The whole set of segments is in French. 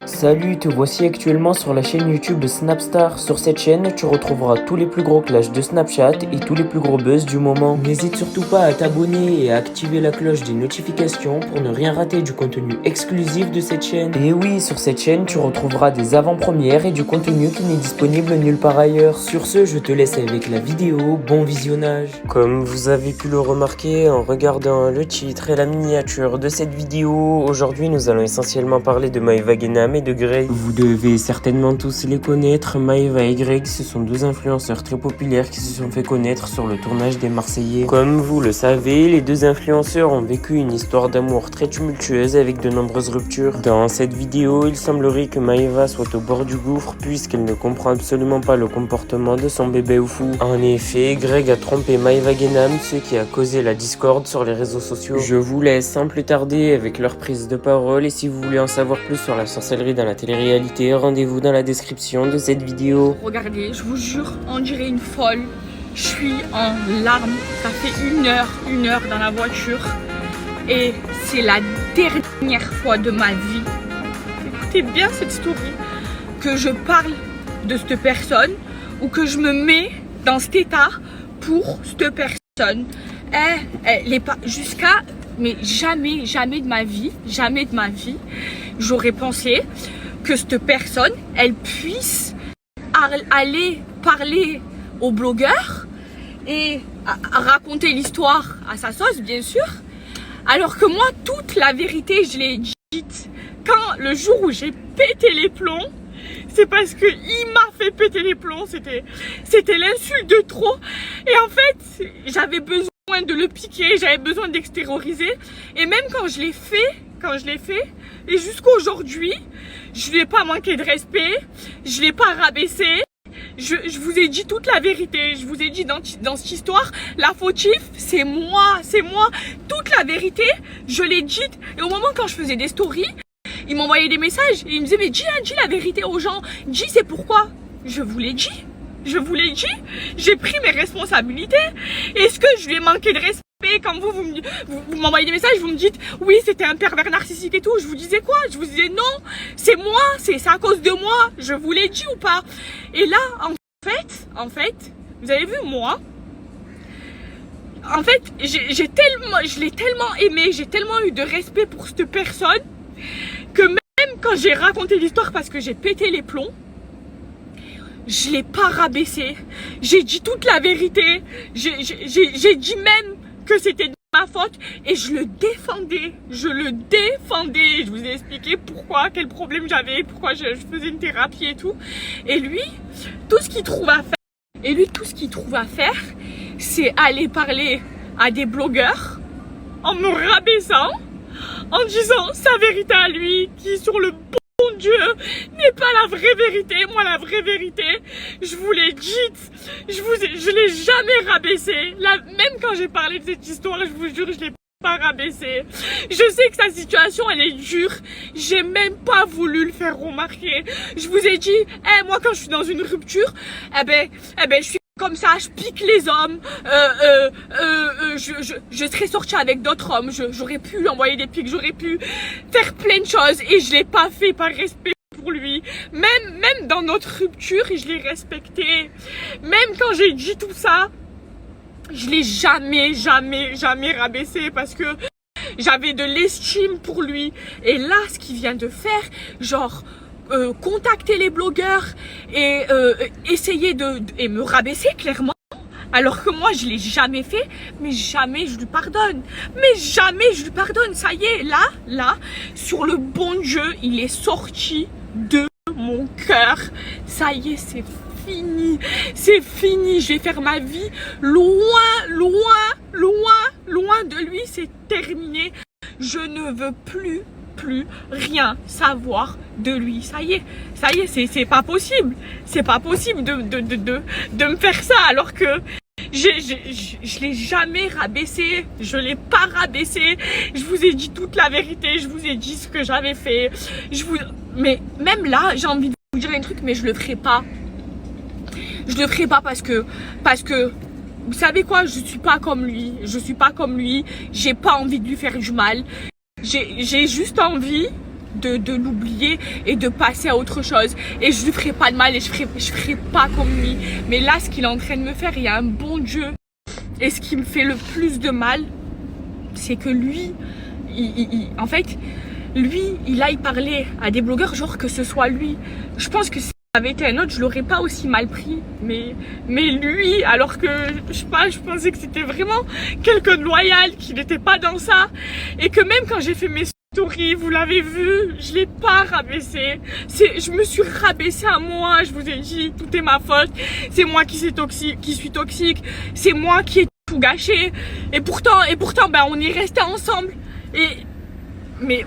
Salut, te voici actuellement sur la chaîne YouTube de Snapstar. Sur cette chaîne, tu retrouveras tous les plus gros clashs de Snapchat et tous les plus gros buzz du moment. N'hésite surtout pas à t'abonner et à activer la cloche des notifications pour ne rien rater du contenu exclusif de cette chaîne. Et oui, sur cette chaîne, tu retrouveras des avant-premières et du contenu qui n'est disponible nulle part ailleurs. Sur ce, je te laisse avec la vidéo. Bon visionnage. Comme vous avez pu le remarquer en regardant le titre et la miniature de cette vidéo, aujourd'hui nous allons essentiellement parler de Maeva Guénam et de Greg. Vous devez certainement tous les connaître. Maeva et Greg, ce sont deux influenceurs très populaires qui se sont fait connaître sur le tournage des Marseillais. Comme vous le savez, les deux influenceurs ont vécu une histoire d'amour très tumultueuse avec de nombreuses ruptures. Dans cette vidéo, il semblerait que Maeva soit au bord du gouffre puisqu'elle ne comprend absolument pas le comportement de son bébé Oufou. En effet, Greg a trompé Maeva Guénam, ce qui a causé la discorde sur les réseaux sociaux. Je vous laisse sans plus tarder avec leur prise de parole et si vous voulez en savoir plus sur la sorcellerie dans la télé-réalité, rendez-vous dans la description de cette vidéo. Regardez, je vous jure, on dirait une folle. Je suis en larmes. Ça fait une heure dans la voiture. Et c'est la dernière fois de ma vie, écoutez bien cette story, que je parle de cette personne ou que je me mets dans cet état pour cette personne. Elle est pas jusqu'à... Mais jamais de ma vie, j'aurais pensé que cette personne, elle puisse aller parler aux blogueurs et raconter l'histoire à sa sauce, bien sûr. Alors que moi, toute la vérité, je l'ai dite. Quand le jour où j'ai pété les plombs, c'est parce que il m'a fait péter les plombs. C'était l'insulte de trop. Et en fait, j'avais besoin de le piquer, j'avais besoin d'extérioriser. Et même quand je l'ai fait, et jusqu'à aujourd'hui, je lui ai pas manqué de respect, je l'ai pas rabaissé. Je vous ai dit toute la vérité, je vous ai dit dans cette histoire, la fautive, c'est moi. Toute la vérité, je l'ai dite. Et au moment quand je faisais des stories, ils m'envoyaient des messages et ils me disaient mais dis la vérité aux gens, dis c'est pourquoi. Je vous l'ai dit, j'ai pris mes responsabilités. Est-ce que je lui ai manqué de respect quand vous m'envoyez des messages, vous me dites oui c'était un pervers narcissique et tout, je vous disais quoi? Je vous disais non, c'est moi, c'est à cause de moi, je vous l'ai dit ou pas? Et là en fait, vous avez vu moi, en fait je l'ai tellement aimé, j'ai tellement eu de respect pour cette personne que même quand j'ai raconté l'histoire parce que j'ai pété les plombs, je l'ai pas rabaissé, j'ai dit toute la vérité, j'ai dit même que c'était de ma faute et je le défendais, je vous ai expliqué pourquoi, quel problème j'avais, pourquoi je faisais une thérapie et tout. Et lui, tout ce qu'il trouve à faire, c'est aller parler à des blogueurs en me rabaissant, en disant sa vérité à lui, qui sur le bon Dieu n'est pas la vraie vérité. Moi la vraie vérité, je vous l'ai dite, je l'ai jamais rabaissé. Là, même quand j'ai parlé de cette histoire, je vous jure, je l'ai pas rabaissé. Je sais que sa situation elle est dure, j'ai même pas voulu le faire remarquer. Je vous ai dit, moi quand je suis dans une rupture, je suis comme ça, je pique les hommes, je serais sortie avec d'autres hommes, j'aurais pu lui envoyer des pics, j'aurais pu faire plein de choses et je l'ai pas fait par respect pour lui. Même dans notre rupture, je l'ai respecté. Même quand j'ai dit tout ça, je l'ai jamais rabaissé parce que j'avais de l'estime pour lui. Et là, ce qu'il vient de faire, genre... contacter les blogueurs et essayer et me rabaisser clairement alors que moi je l'ai jamais fait, mais jamais je lui pardonne, ça y est, là sur le bon Dieu il est sorti de mon cœur, ça y est, c'est fini, je vais faire ma vie loin de lui, c'est terminé, je ne veux plus rien savoir de lui. Ça y est, c'est pas possible. C'est pas possible de me faire ça alors que je l'ai jamais rabaissé. Je l'ai pas rabaissé. Je vous ai dit toute la vérité. Je vous ai dit ce que j'avais fait. Mais même là, j'ai envie de vous dire un truc, mais je le ferai pas. Je le ferai pas parce que vous savez quoi, je suis pas comme lui. J'ai pas envie de lui faire du mal. J'ai juste envie de l'oublier et de passer à autre chose. Et je lui ferai pas de mal et je ferai pas comme lui. Mais là, ce qu'il est en train de me faire, il y a un bon Dieu. Et ce qui me fait le plus de mal, c'est que lui, en fait, lui, il aille parler à des blogueurs, genre que ce soit lui. Je pense que si ça avait été un autre, je l'aurais pas aussi mal pris. Mais lui, alors que, je sais pas, je pensais que c'était vraiment quelqu'un de loyal, qu'il n'était pas dans ça. Et que même quand j'ai fait mes stories, vous l'avez vu, je l'ai pas rabaissé. Je me suis rabaissée à moi, je vous ai dit, tout est ma faute. C'est moi qui suis toxique. C'est moi qui ai tout gâché. Et pourtant, ben, on est resté ensemble. Mais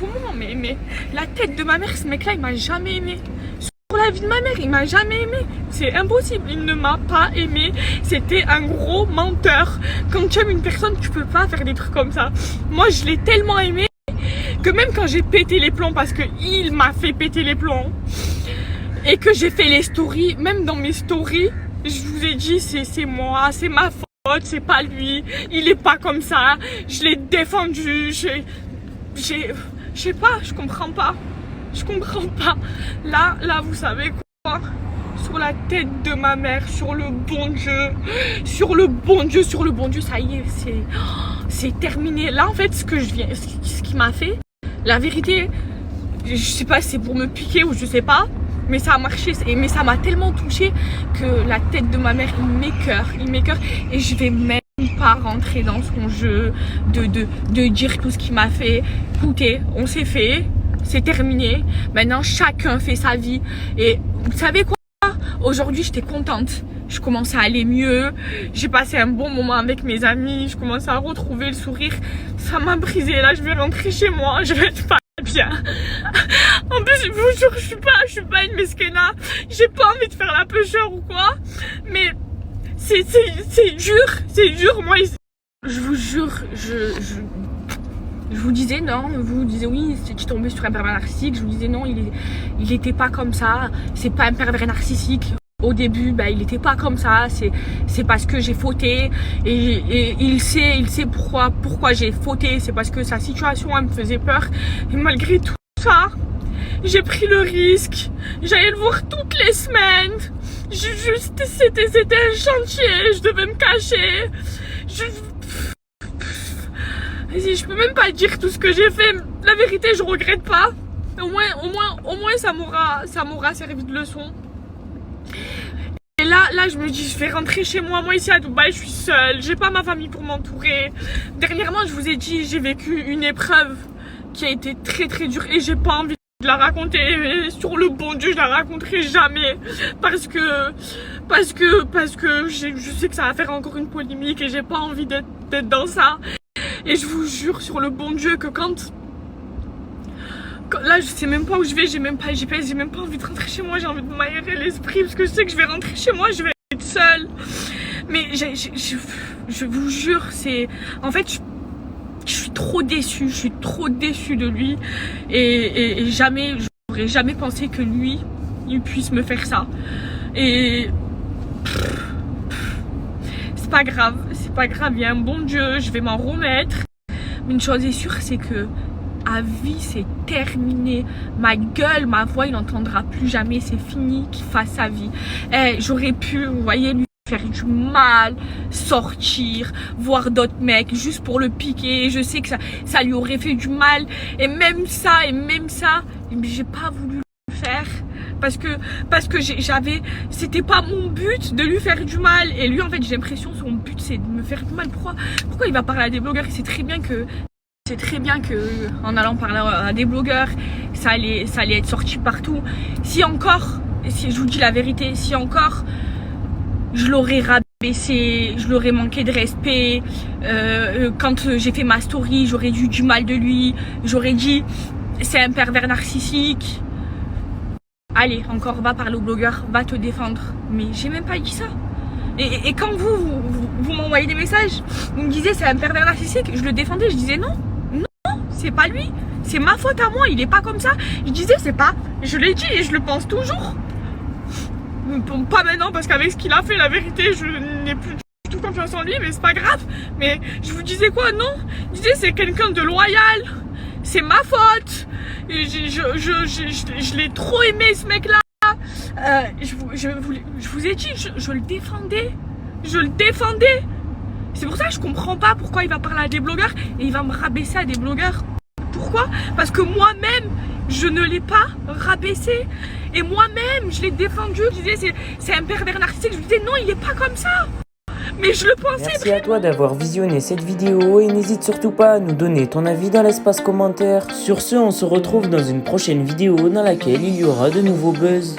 comment, mais la tête de ma mère, ce mec là il m'a jamais aimé. Sur la vie de ma mère, il m'a jamais aimé. C'est impossible, il ne m'a pas aimé. C'était un gros menteur. Quand tu aimes une personne, tu peux pas faire des trucs comme ça. Moi je l'ai tellement aimé que même quand j'ai pété les plombs, parce que il m'a fait péter les plombs, et que j'ai fait les stories, même dans mes stories, je vous ai dit c'est moi, c'est ma faute. C'est pas lui, il est pas comme ça, je l'ai défendu, je sais pas, je comprends pas. Là, vous savez quoi? Sur la tête de ma mère, sur le bon Dieu, ça y est, c'est terminé. Là, en fait, ce qui m'a fait, la vérité, je sais pas si c'est pour me piquer ou je sais pas, mais ça a marché, mais ça m'a tellement touchée que la tête de ma mère, il m'écoeure et je vais même pas rentrer dans son jeu de dire tout ce qu'il m'a fait. Écoutez, on s'est fait, c'est terminé, maintenant chacun fait sa vie et vous savez quoi? Aujourd'hui j'étais contente, je commençais à aller mieux, j'ai passé un bon moment avec mes amis, je commençais à retrouver le sourire, ça m'a brisé, là je vais rentrer chez moi, je vais être pas bien. En plus, je vous jure, je suis pas une mesquena. J'ai pas envie de faire la pêcheur ou quoi. Mais c'est dur. Moi, je vous jure, je vous disais non. Vous disiez oui, tu es tombé sur un pervers narcissique. Je vous disais non, il était pas comme ça. C'est pas un pervers narcissique. Au début, bah, il était pas comme ça. C'est parce que j'ai fauté et il sait pourquoi j'ai fauté. C'est parce que sa situation elle me faisait peur. Et malgré tout ça, j'ai pris le risque. J'allais le voir toutes les semaines. C'était un chantier. Je devais me cacher. Je peux même pas dire tout ce que j'ai fait. La vérité, je regrette pas. Au moins, ça m'aura servi de leçon. Et là, je me dis, je vais rentrer chez moi. Moi, ici à Dubaï, je suis seule. J'ai pas ma famille pour m'entourer. Dernièrement, je vous ai dit, j'ai vécu une épreuve qui a été très très dure et j'ai pas envie de la raconter. Et sur le bon Dieu, je la raconterai jamais parce que je sais que ça va faire encore une polémique et j'ai pas envie d'être dans ça. Et je vous jure sur le bon Dieu que quand là je sais même pas où je vais, j'ai même pas GPS, j'ai même pas envie de rentrer chez moi, j'ai envie de m'aérer l'esprit parce que je sais que je vais rentrer chez moi, je vais être seule. Mais je vous jure, c'est en fait je suis trop déçue, de lui et j'aurais jamais pensé que lui il puisse me faire ça. Et c'est pas grave, il y a un bon Dieu, je vais m'en remettre. Mais une chose est sûre, c'est que à vie c'est terminé. Ma gueule, ma voix, il n'entendra plus jamais, c'est fini qu'il fasse sa vie. J'aurais pu, vous voyez, lui faire du mal, sortir, voir d'autres mecs juste pour le piquer. Je sais que ça lui aurait fait du mal. Et même ça, j'ai pas voulu le faire. Parce que c'était pas mon but de lui faire du mal. Et lui, en fait, j'ai l'impression son but c'est de me faire du mal. Pourquoi il va parler à des blogueurs? C'est très bien que en allant parler à des blogueurs, ça allait être sorti partout. Si je vous dis la vérité, si encore je l'aurais rabaissé, je l'aurais manqué de respect, quand j'ai fait ma story, j'aurais dit du mal de lui, j'aurais dit c'est un pervers narcissique. Allez, encore va parler au blogueur, va te défendre. Mais j'ai même pas dit ça. Et quand vous m'envoyez des messages, vous me disiez c'est un pervers narcissique, je le défendais, je disais non, c'est pas lui, c'est ma faute à moi, il est pas comme ça. Je disais c'est pas, je l'ai dit et je le pense toujours. Pas maintenant parce qu'avec ce qu'il a fait, la vérité, je n'ai plus du tout confiance en lui, mais c'est pas grave. Mais je vous disais quoi? Non, je disais c'est quelqu'un de loyal. c'est ma faute. Je l'ai trop aimé ce mec-là. Je vous ai dit, je le défendais. Je le défendais. C'est pour ça que je comprends pas pourquoi il va parler à des blogueurs et il va me rabaisser à des blogueurs. Pourquoi? Parce que moi-même, je ne l'ai pas rabaissé. Et moi-même, je l'ai défendu. Je disais, c'est un pervers narcissique. Je me disais, non, il est pas comme ça. Mais je le pensais. Merci à toi d'avoir visionné cette vidéo et n'hésite surtout pas à nous donner ton avis dans l'espace commentaire. Sur ce, on se retrouve dans une prochaine vidéo dans laquelle il y aura de nouveaux buzz.